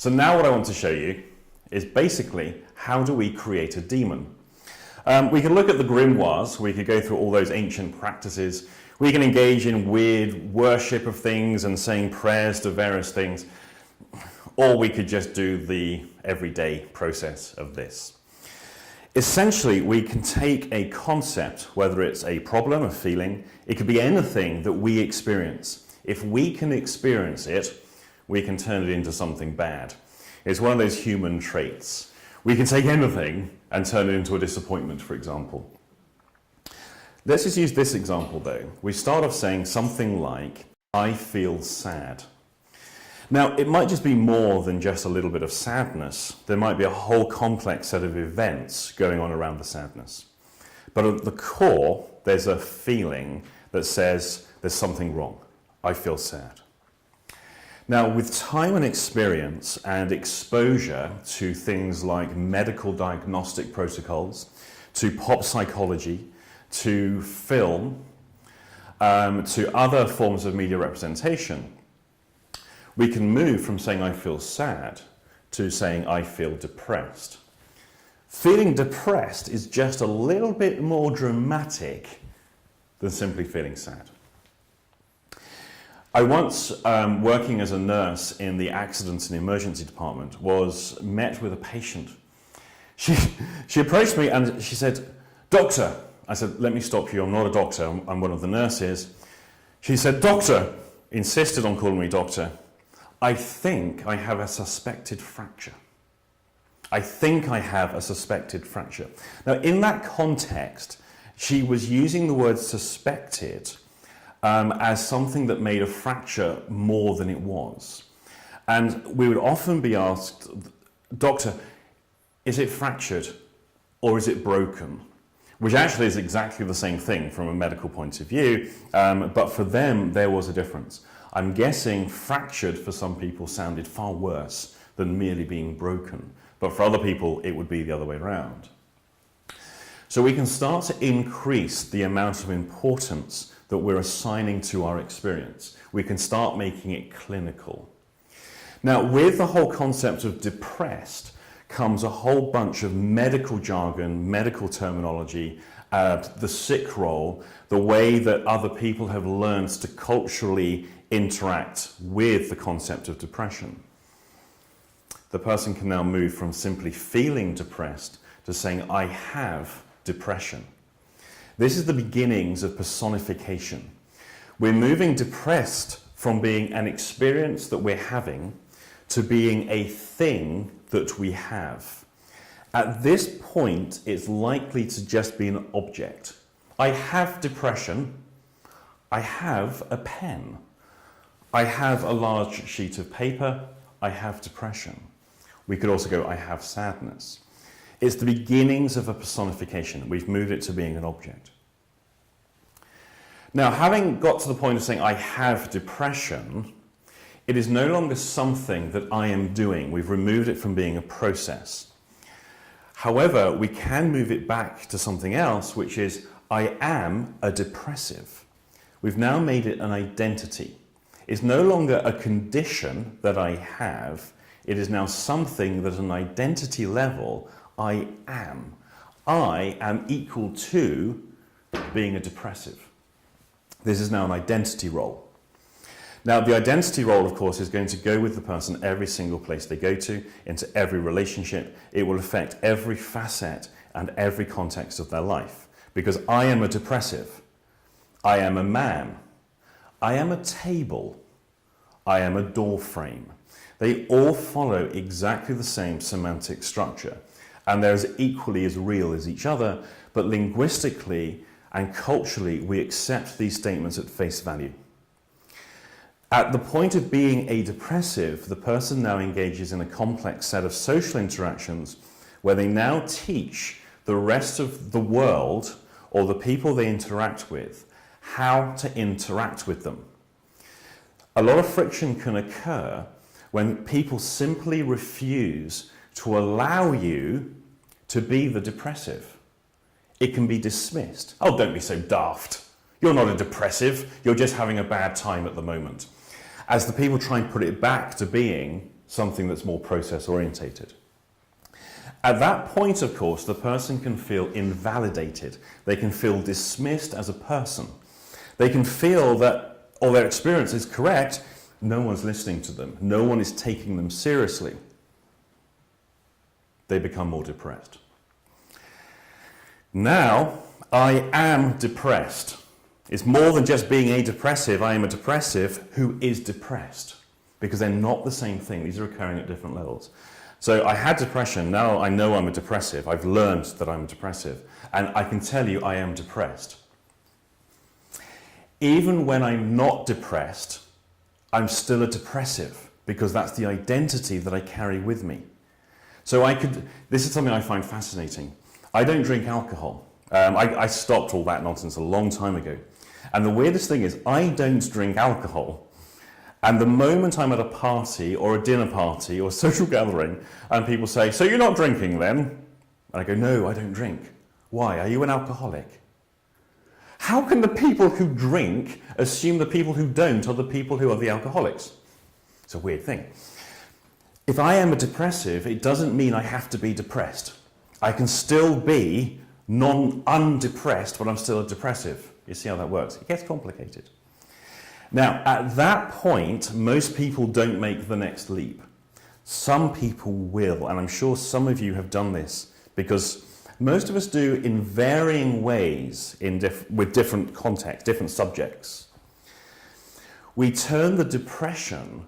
So now what I want to show you is basically how do we create a demon. We can look at the grimoires, we could go through all those ancient practices, we can engage in weird worship of things and saying prayers to various things, or we could just do the everyday process of this. Essentially, we can take a concept, whether it's a problem, a feeling, it could be anything that we experience. If we can experience it, we can turn it into something bad. It's one of those human traits. We can take anything and turn it into a disappointment, for example. Let's just use this example though. We start off saying something like, I feel sad. Now, it might just be more than just a little bit of sadness. There might be a whole complex set of events going on around the sadness. But at the core, there's a feeling that says there's something wrong. I feel sad. Now, with time and experience and exposure to things like medical diagnostic protocols, to pop psychology, to film, to other forms of media representation, we can move from saying I feel sad to saying I feel depressed. Feeling depressed is just a little bit more dramatic than simply feeling sad. I once, working as a nurse in the accidents and emergency department, was met with a patient. She approached me and she said, "Doctor." I said, "Let me stop you, I'm not a doctor, I'm one of the nurses." She said, "Doctor," insisted on calling me doctor, "I think I have a suspected fracture. I think I have a suspected fracture." Now, in that context, she was using the word suspected as something that made a fracture more than it was. And we would often be asked, "Doctor, is it fractured or is it broken?" Which actually is exactly the same thing from a medical point of view, but for them there was a difference. I'm guessing fractured for some people sounded far worse than merely being broken, but for other people it would be the other way around. So we can start to increase the amount of importance that we're assigning to our experience. We can start making it clinical. Now, with the whole concept of depressed comes a whole bunch of medical jargon, medical terminology, the sick role, the way that other people have learned to culturally interact with the concept of depression. The person can now move from simply feeling depressed to saying, I have depression. This is the beginnings of personification. We're moving depressed from being an experience that we're having to being a thing that we have. At this point, it's likely to just be an object. I have depression. I have a pen. I have a large sheet of paper. I have depression. We could also go, I have sadness. It's the beginnings of a personification. We've moved it to being an object. Now, having got to the point of saying I have depression, it is no longer something that I am doing. We've removed it from being a process. However, we can move it back to something else, which is I am a depressive. We've now made it an identity. It's no longer a condition that I have. It is now something that at an identity level I am. I am equal to being a depressive. This is now an identity role. Now, the identity role, of course, is going to go with the person every single place they go to, into every relationship. It will affect every facet and every context of their life. Because I am a depressive. I am a man. I am a table. I am a door frame. They all follow exactly the same semantic structure. And they're as equally as real as each other, but linguistically and culturally, we accept these statements at face value. At the point of being a depressive, the person now engages in a complex set of social interactions where they now teach the rest of the world or the people they interact with how to interact with them. A lot of friction can occur when people simply refuse to allow you to be the depressive. It can be dismissed. Oh, don't be so daft. You're not a depressive, you're just having a bad time at the moment. As the people try and put it back to being something that's more process orientated. At that point, of course, the person can feel invalidated. They can feel dismissed as a person. They can feel that all their experience is correct, no one's listening to them, no one is taking them seriously. They become more depressed. Now, I am depressed. It's more than just being a depressive. I am a depressive who is depressed, because they're not the same thing. These are occurring at different levels. So I had depression, now I know I'm a depressive. I've learned that I'm depressive, and I can tell you I am depressed. Even when I'm not depressed, I'm still a depressive, because that's the identity that I carry with me. So this is something I find fascinating. I don't drink alcohol. I stopped all that nonsense a long time ago. And the weirdest thing is, I don't drink alcohol. And the moment I'm at a party or a dinner party or a social gathering and people say, "So you're not drinking then?" And I go, "No, I don't drink." "Why? Are you an alcoholic?" How can the people who drink assume the people who don't are the people who are the alcoholics? It's a weird thing. If I am a depressive, it doesn't mean I have to be depressed. I can still be undepressed, but I'm still a depressive. You see how that works? It gets complicated. Now, at that point, most people don't make the next leap. Some people will, and I'm sure some of you have done this, because most of us do in varying ways with different contexts, different subjects. We turn the depression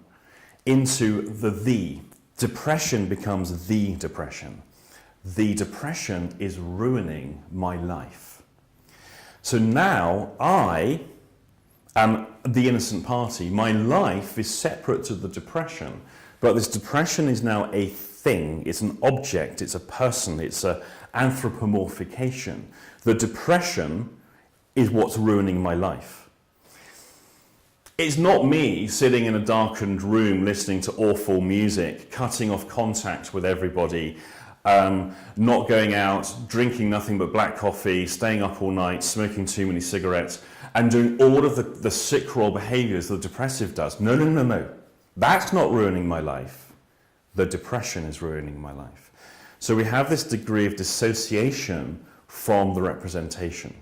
into the. Depression becomes the depression. The depression is ruining my life. So now I am the innocent party. My life is separate to the depression, but this depression is now a thing. It's an object, it's a person, it's an anthropomorphication. The depression is what's ruining my life. It's not me sitting in a darkened room listening to awful music, cutting off contact with everybody, not going out, drinking nothing but black coffee, staying up all night, smoking too many cigarettes, and doing all of the sick raw behaviors the depressive does. No, no, no, no. That's not ruining my life. The depression is ruining my life. So we have this degree of dissociation from the representation.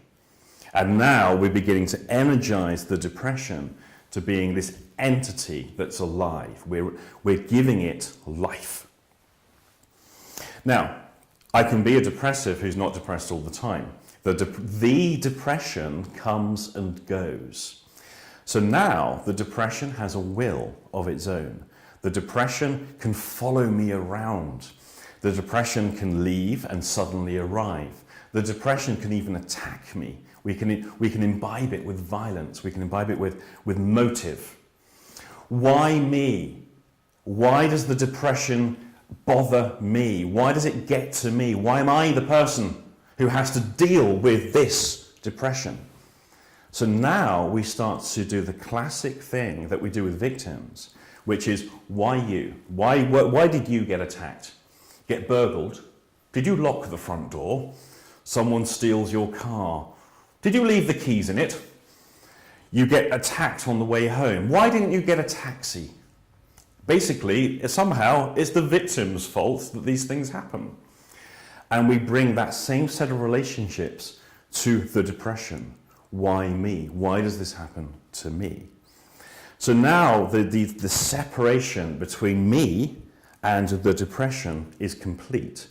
And now we're beginning to energize the depression to being this entity that's alive. We're giving it life. Now, I can be a depressive who's not depressed all the time. The depression comes and goes. So now the depression has a will of its own. The depression can follow me around. The depression can leave and suddenly arrive. The depression can even attack me. We can imbibe it with violence. We can imbibe it with motive. Why me? Why does the depression bother me? Why does it get to me? Why am I the person who has to deal with this depression? So now we start to do the classic thing that we do with victims, which is, why you? Why did you get attacked? Get burgled? Did you lock the front door? Someone steals your car? Did you leave the keys in it? You get attacked on the way home. Why didn't you get a taxi? Basically, somehow, it's the victim's fault that these things happen. And we bring that same set of relationships to the depression. Why me? Why does this happen to me? So now the separation between me and the depression is complete.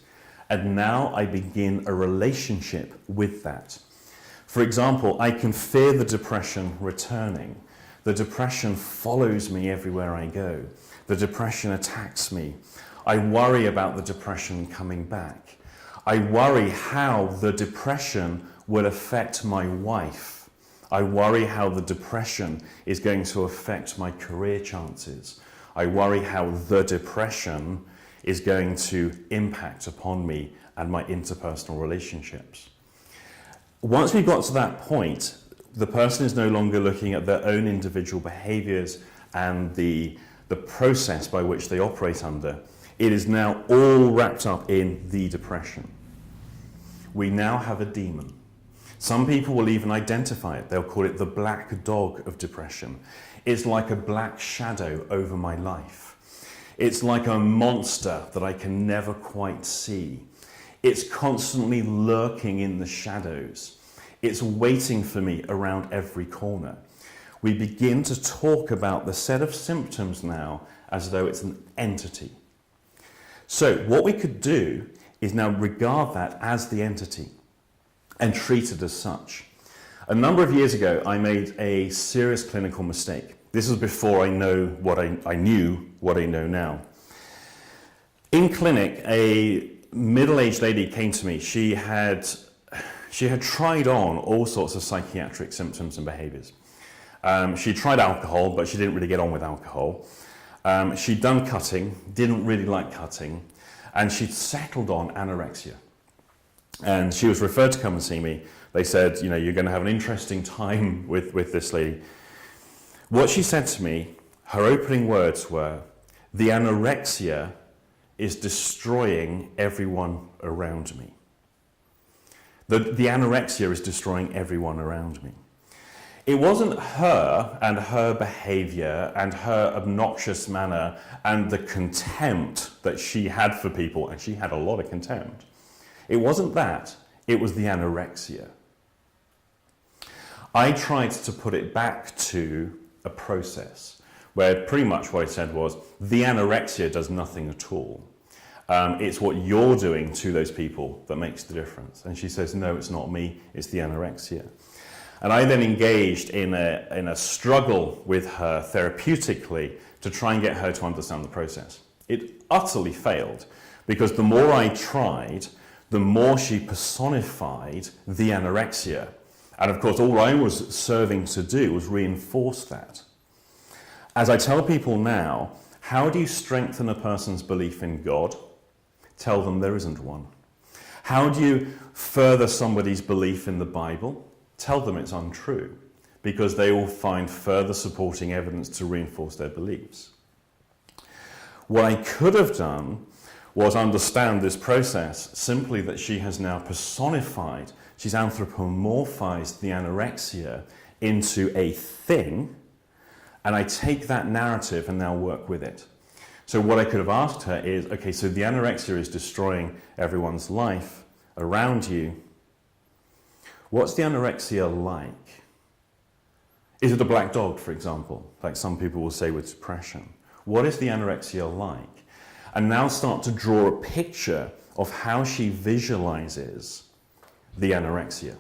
And now I begin a relationship with that. For example, I can fear the depression returning. The depression follows me everywhere I go. The depression attacks me. I worry about the depression coming back. I worry how the depression will affect my wife. I worry how the depression is going to affect my career chances. I worry how the depression is going to impact upon me and my interpersonal relationships. Once we've got to that point, the person is no longer looking at their own individual behaviors and the process by which they operate under. It is now all wrapped up in the depression. We now have a demon. Some people will even identify it. They'll call it the black dog of depression. It's like a black shadow over my life. It's like a monster that I can never quite see. It's constantly lurking in the shadows. It's waiting for me around every corner. We begin to talk about the set of symptoms now as though it's an entity. So what we could do is now regard that as the entity and treat it as such. A number of years ago, I made a serious clinical mistake. This was before I knew what I know now. In clinic, a middle-aged lady came to me. She had tried on all sorts of psychiatric symptoms and behaviors. She tried alcohol, but she didn't really get on with alcohol. She'd done cutting, didn't really like cutting, and she'd settled on anorexia. And she was referred to come and see me. They said, you know, you're going to have an interesting time with this lady. What she said to me, her opening words were, the anorexia is destroying everyone around me. The anorexia is destroying everyone around me. It wasn't her and her behavior and her obnoxious manner and the contempt that she had for people, and she had a lot of contempt. It wasn't that, it was the anorexia. I tried to put it back to a process where pretty much what I said was, the anorexia does nothing at all. It's what you're doing to those people that makes the difference. And she says, no, it's not me, it's the anorexia. And I then engaged in a struggle with her therapeutically to try and get her to understand the process. It utterly failed, because the more I tried, the more she personified the anorexia. And of course, all I was serving to do was reinforce that. As I tell people now, how do you strengthen a person's belief in God? Tell them there isn't one. How do you further somebody's belief in the Bible? Tell them it's untrue, because they will find further supporting evidence to reinforce their beliefs. What I could have done was understand this process, simply that she has now personified, she's anthropomorphized the anorexia into a thing, and I take that narrative and now work with it. So what I could have asked her is, okay, so the anorexia is destroying everyone's life around you. What's the anorexia like? Is it a black dog, for example, like some people will say with depression? What is the anorexia like? And now start to draw a picture of how she visualizes the anorexia.